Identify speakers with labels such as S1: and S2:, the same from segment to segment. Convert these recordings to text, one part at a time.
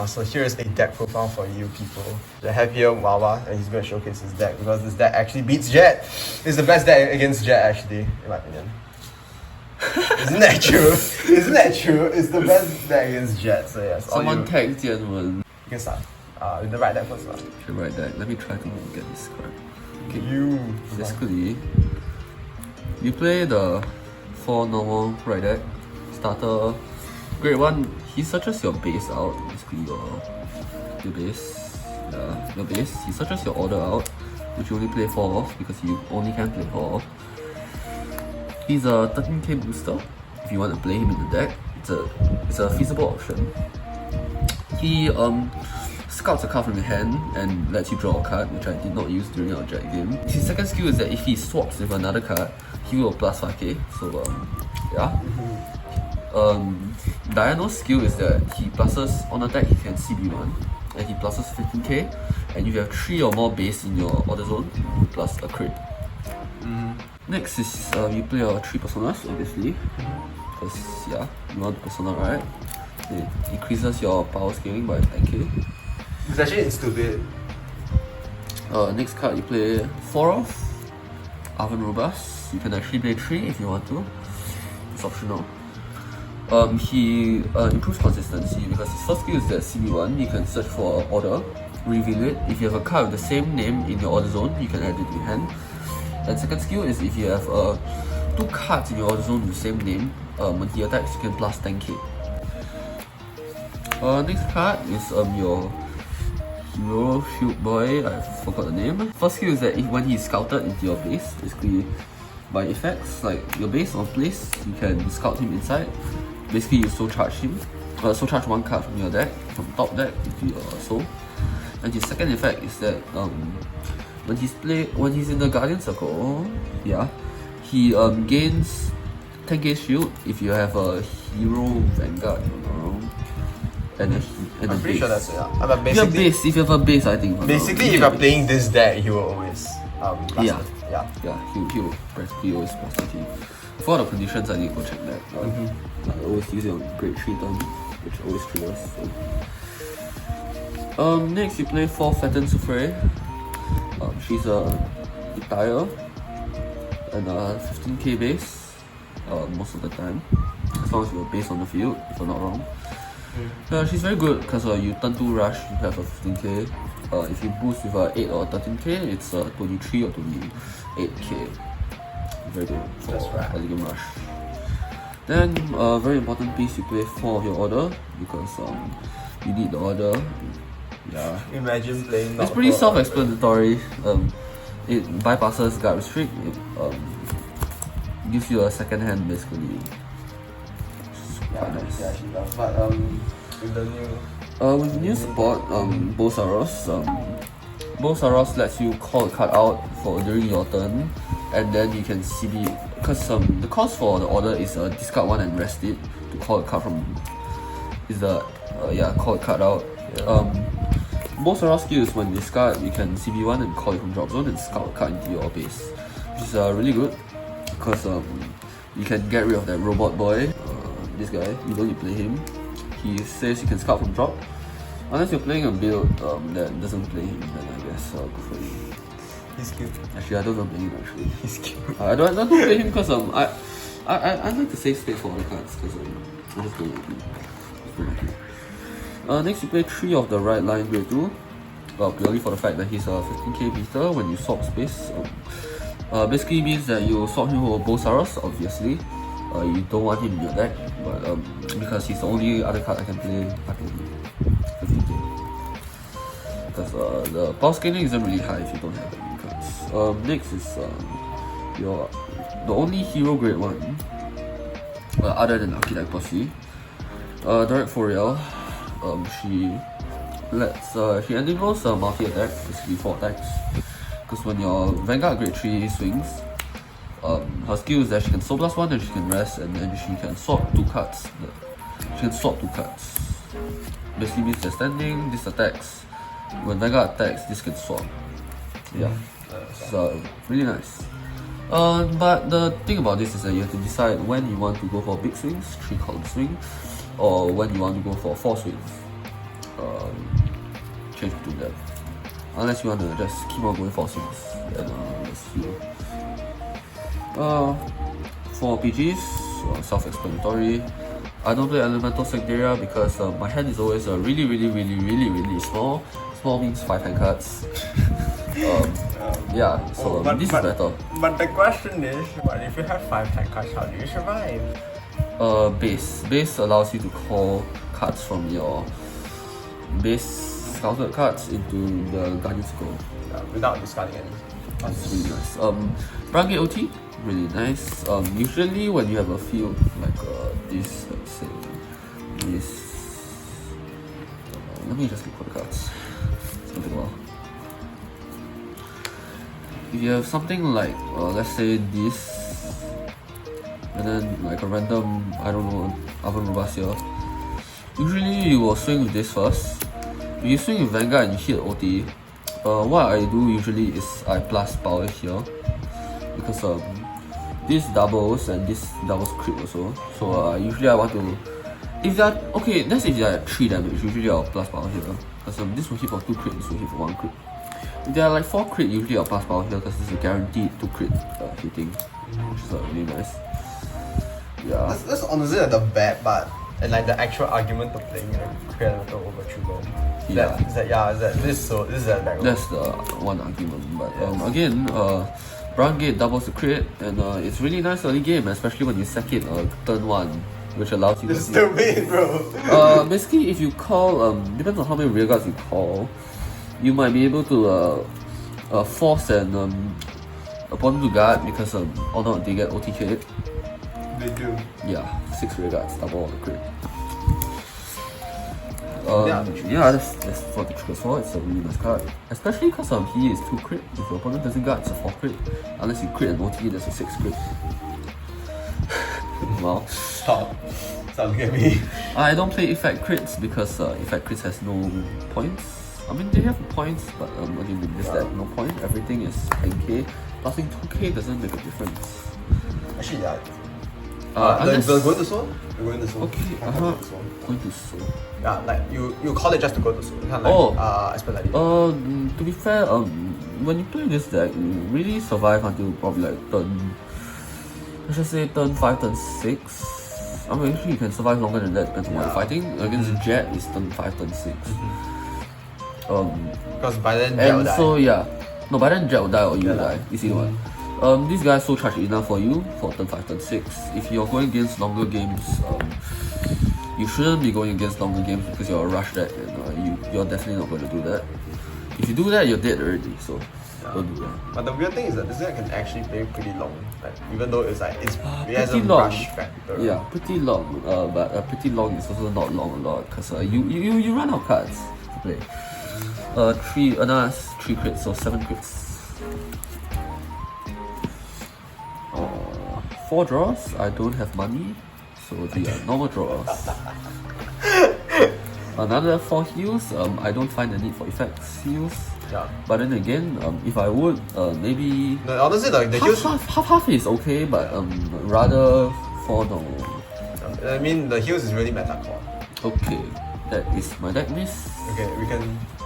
S1: So here's a deck profile for you people. I have here Wawa, and he's going to showcase his deck because this deck actually beats Jet. It's the best deck against Jet actually, in my opinion. Isn't that true? Isn't that true? It's the best deck against Jet, so yes.
S2: Someone tagged Jianwen.
S1: You can start. With the right deck first.
S2: The right deck. Let me try to get this card. Okay. Basically, you play the 4 normal right deck. Starter. Grade 1, he searches your base out. Basically your base. Yeah, your base. He searches your order out, which you only play 4 of because you only can play 4 of. He's a 13k booster. If you want to play him in the deck, it's a feasible option. He scouts a card from your hand and lets you draw a card, which I did not use during our Jet game. His second skill is that if he swaps with another card, he will plus 5k. So yeah. Dyanos' skill is that he pluses on attack, he can CB1 and he pluses 15k, and if you have 3 or more base in your order zone, plus a crit. Next is you play your 3 personas, obviously, because yeah, you want the persona, right? It increases your power scaling by 10k.
S1: It's actually stupid.
S2: Next card you play 4 of Arvan Robust. You can actually play 3 if you want to. It's optional. He improves consistency because his first skill is that CB1, you can search for order, reveal it. If you have a card with the same name in your order zone, you can add it to your hand. And second skill is if you have 2 cards in your order zone with the same name, when he attacks, you can plus 10k. Next card is your Hero Shield Boy, I forgot the name. First skill is that when he is scouted into your base, basically by effects, like your base or place, you can scout him inside. Basically, you soul charge him. Soul charge 1 card from your deck, from top deck into your soul. And his second effect is that when he's in the Guardian Circle, yeah, he gains 10k shield if you have a hero Vanguard, and a
S1: I'm pretty
S2: base.
S1: sure that's it. Yeah. But
S2: If you have a base, I think.
S1: Basically, if you're playing this deck, he will always
S2: yeah,
S1: yeah.
S2: he will practically always plus 30. For the conditions, I need to go check that. I always use it on grade 3 turn, which always triggers. So. Next, you play 4 Flatten Souffre. She's a retire and 15k base most of the time, as long as you're base on the field, if I'm not wrong. She's very good because you turn 2 rush, you have a 15k. If you boost with 8 or 13k, it's 23 or 28k. Very good for Elegant Rush. Then, very important piece, you play 4 of your order because you need the order. Yeah.
S1: Imagine playing.
S2: It's pretty self-explanatory. It bypasses guard restrict. It gives you a second hand basically.
S1: Yeah,
S2: Nice.
S1: yeah, she does. But with the new
S2: support, Saros. Saros lets you call a card out during your turn, and then you can CB, because the cost for the order is discard 1 and rest it to call a card from. Call a card out. Saros skills, when you discard, you can CB1 and call it from drop zone and scout a card into your base, which is really good because you can get rid of that robot boy. This guy, you don't need to play him. He says you can scout from drop. Unless you're playing a build that doesn't play him, then I guess good for you.
S1: He's cute.
S2: Actually, I don't know play him actually.
S1: He's cute.
S2: I don't play him because I like to save space for other cards because I just don't like him. It's pretty cute. Next you play 3 of the right line grade 2. Purely for the fact that he's a 15k beater when you swap space. Basically means that you swap him for Saros, obviously. You don't want him in your deck, but because he's the only other card I can play, I can 15k. Because the power scaling isn't really high if you don't have any cards. Next is the only hero grade 1, other than Archetype Posse. Direct Foriel. She enables multi-attack, basically 4 attacks. Because when your Vanguard grade 3 swings, her skill is that she can soul plus 1 and she can rest, and then she can swap 2 cards. Basically means they're standing, this attacks. When Vanguard attacks, this can swap. Yeah. So really nice. But the thing about this is that you have to decide when you want to go for big swings, 3 column swing, or when you want to go for 4 swings. change between them. Unless you want to just keep on going for swings, then let's see. For PGs, self-explanatory. I don't play Elemental Sectaria because my hand is always really small. Small means 5 hand cards. Yeah, so this is better.
S1: But the question is, what if you have 5 hand cards, how do you survive?
S2: Base. Base allows you to call cards from your base scouted cards into the Guardian Circle.
S1: Yeah, without discarding any.
S2: That's really nice. Vanguard OT, really nice. Usually when you have a field like this, let's say this. Let me just look for the cards. It's gonna take a while. If you have something like, let's say this, and then like a random, I don't know, Oven Robust here, usually you will swing with this first. If you swing with Vanguard and you hit OT, what I do usually is I plus power here, because this doubles and this doubles crit also. So usually I want to, if that, okay, that's if they are 3 damage, usually I'll plus power here, because this will hit for 2 crit, this will hit for 1 crit. If there are like 4 crit, usually I'll plus power here because this is guaranteed 2 crit hitting, which is really nice. Yeah.
S1: That's honestly like the bad part, and like the actual argument of playing Create Elemental over True.
S2: Yeah.
S1: This is a background.
S2: That's the one argument, but again, Brown Gate doubles the crit, and it's really nice early game, especially when you sack it turn 1, which allows you
S1: It's
S2: to...
S1: stupid, bro.
S2: Basically, if you call, depends on how many rear guards you call, you might be able to force an opponent to guard because or not, they get OTK.
S1: They do.
S2: Yeah, 6 rear guards, double the crit.
S1: Yeah,
S2: that's for the triggers for. It's a really nice card, especially because he is 2 crit. If your opponent doesn't guard, it's a 4 crit. Unless you crit and OT, there's a 6 crit. Well,
S1: Stop looking at me.
S2: I don't play effect crits because effect crits has no points. I mean, they have points, but again, with this deck, no point. Everything is 10k. Plusing 2k doesn't make a difference.
S1: Actually, yeah.
S2: Unless...
S1: the going to soul? You're going to soul.
S2: Okay, going to soul.
S1: Yeah, like you call it just to go to soul. You can't like expedite it.
S2: To be fair, when you play this deck, you really survive until probably like turn, let's just say turn 5, turn 6. I mean, actually you can survive longer than that, depends on what you're fighting. Against Jet is turn 5, turn 6.
S1: Because by then Jet will die.
S2: So yeah, no, by then Jet will die or you will die. You see what? This guy is so charged enough for you for turn 5, turn 6. If you're going against longer games, you shouldn't be going against longer games because you're a rush deck and you're definitely not going to do that. If you do that, you're dead already, so don't do that.
S1: But the weird thing is that this deck can actually play pretty long, like even though it's like it has a
S2: pretty long.
S1: rush factor.
S2: Yeah, pretty long. But pretty long is also not long a lot because you run out of cards to play. Another 3 crits, so 7 crits. 4 draws. I don't have money, so the normal draws. Another 4 heals. I don't find the need for effects heals.
S1: Yeah.
S2: But then again, if I would, maybe
S1: No, honestly, like the heals.
S2: half is okay, but rather 4 no.
S1: I mean, the heals is really meta core.
S2: Okay, that is my deck list.
S1: Okay,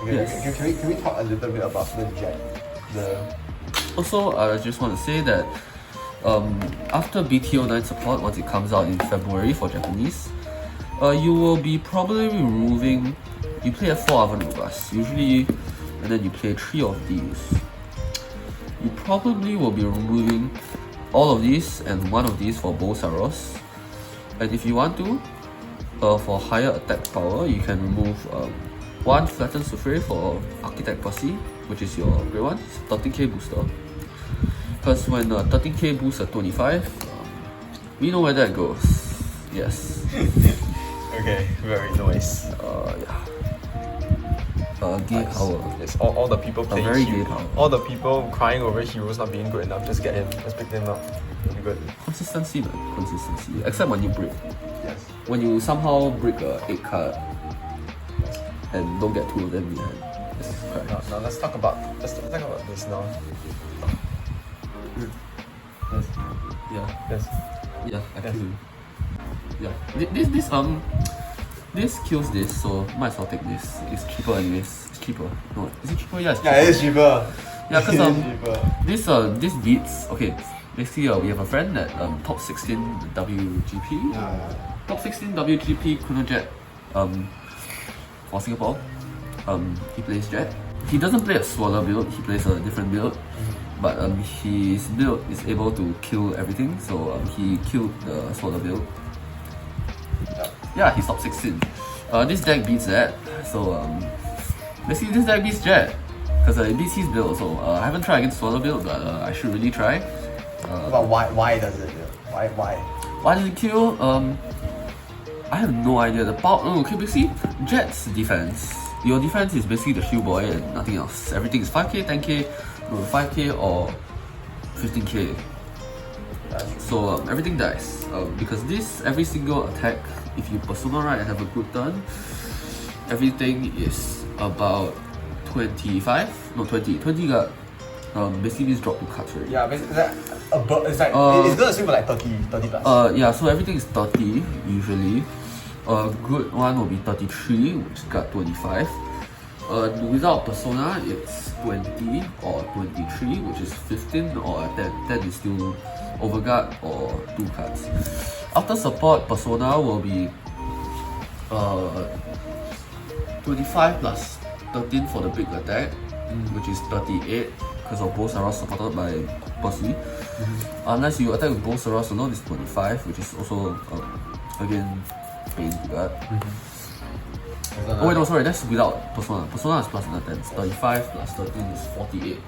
S2: Yes.
S1: can we talk a little bit about the Jet?
S2: Also, I just want to say that after BTO9 support, once it comes out in February for Japanese, you will be probably removing, you play a 4 Oven Robust usually, and then you play 3 of these. You probably will be removing all of these and 1 of these for both Saros. And if you want to, for higher attack power, you can remove 1 Flattened Souffle for Architect Percy, which is your great one, 13k booster. Because when 13k boosts at 25, we know where that goes. Yes.
S1: Okay, very nice.
S2: Yeah. Gay power.
S1: Yes, all the people playing
S2: very gay power.
S1: all the people crying over heroes not being good enough, just get him, just pick them up. It'll be good.
S2: Consistency, man. Consistency. Except when you break.
S1: Yes.
S2: When you somehow break a 8 card and don't get 2 of them behind.
S1: Now let's talk about this now. Yes.
S2: Yeah.
S1: Yes.
S2: Yeah, I
S1: Yes.
S2: feel you. Yeah. This This kills this, so might as well take this. It's cheaper anyways. It's cheaper. No, is it cheaper? Yeah, it's cheaper.
S1: Yeah, it is cheaper.
S2: Yeah,
S1: It is
S2: cause
S1: cheaper.
S2: this beats. Okay, basically we have a friend that top 16 WGP.
S1: Yeah.
S2: Top 16 WGP Chronojet for Singapore. He plays Jet. He doesn't play a Swaller build, he plays a different build. But his build is able to kill everything, so he killed the Swaller build. Yeah, he's top 16. This deck beats that, so basically this deck beats Jet. Because it beats his build, so I haven't tried against Swaller build, but I should really try.
S1: But why does it? Why?
S2: Why did it kill? I have no idea. The power. Oh, okay, basically, Jet's defense. Your defense is basically the shield boy and nothing else. Everything is 5k, 10k, no, 5k or 15k. So everything dies. Because this, every single attack, if you persona right and have a good turn, everything is about 25? No, 20. 20 got basically this drop to cards already.
S1: Yeah, basically it's like it's gonna swing for like 30 plus.
S2: Yeah, so everything is 30 usually. A good one will be 33, which got 25. Without persona, it's 20 or 23, which is 15 or 10. 10 is still overguard or 2 cards. After support, persona will be 25 plus 13 for the big attack, which is 38 because of both Saros supported by Percy. Unless you attack with both Saros alone, it's 25, which is also again pain to guard. Oh wait, no, sorry, that's without persona. Persona is plus another 10. 35 plus 13 is 48.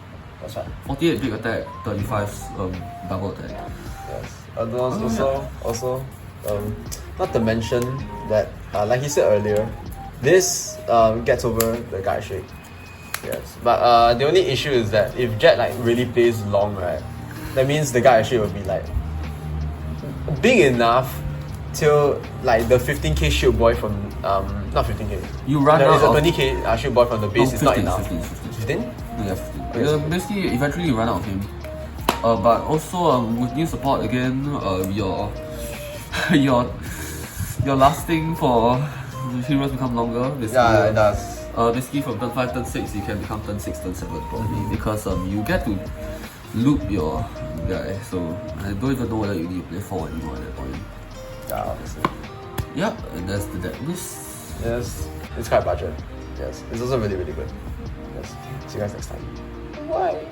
S1: That's right.
S2: 48 big attack, 35 double attack.
S1: Yes. Also, not to mention that, like he said earlier, this gets over the guy shake. Yes, but the only issue is that if Jet like really plays long, right, that means the guy actually will be like big enough till like the 15k shield boy from not 15k.
S2: You run
S1: there
S2: out
S1: is a
S2: of
S1: 20k shield boy from the base.
S2: no,
S1: It's
S2: 15,
S1: not enough.
S2: 15?
S1: 15?
S2: Yeah, 15. Basically, eventually you run out of him. But also with new support again, your lasting for heroes become longer. Basically,
S1: Yeah, it does.
S2: Basically from turn 5, turn 6, you can become turn 6, turn 7 probably because you get to loop your guy. So I don't even know whether you need to play forward anymore at that point.
S1: Yeah, obviously.
S2: Yeah, and that's the deck.
S1: Yes, it's quite budget. Yes, it's also really good. Yes. See you guys next time. Bye.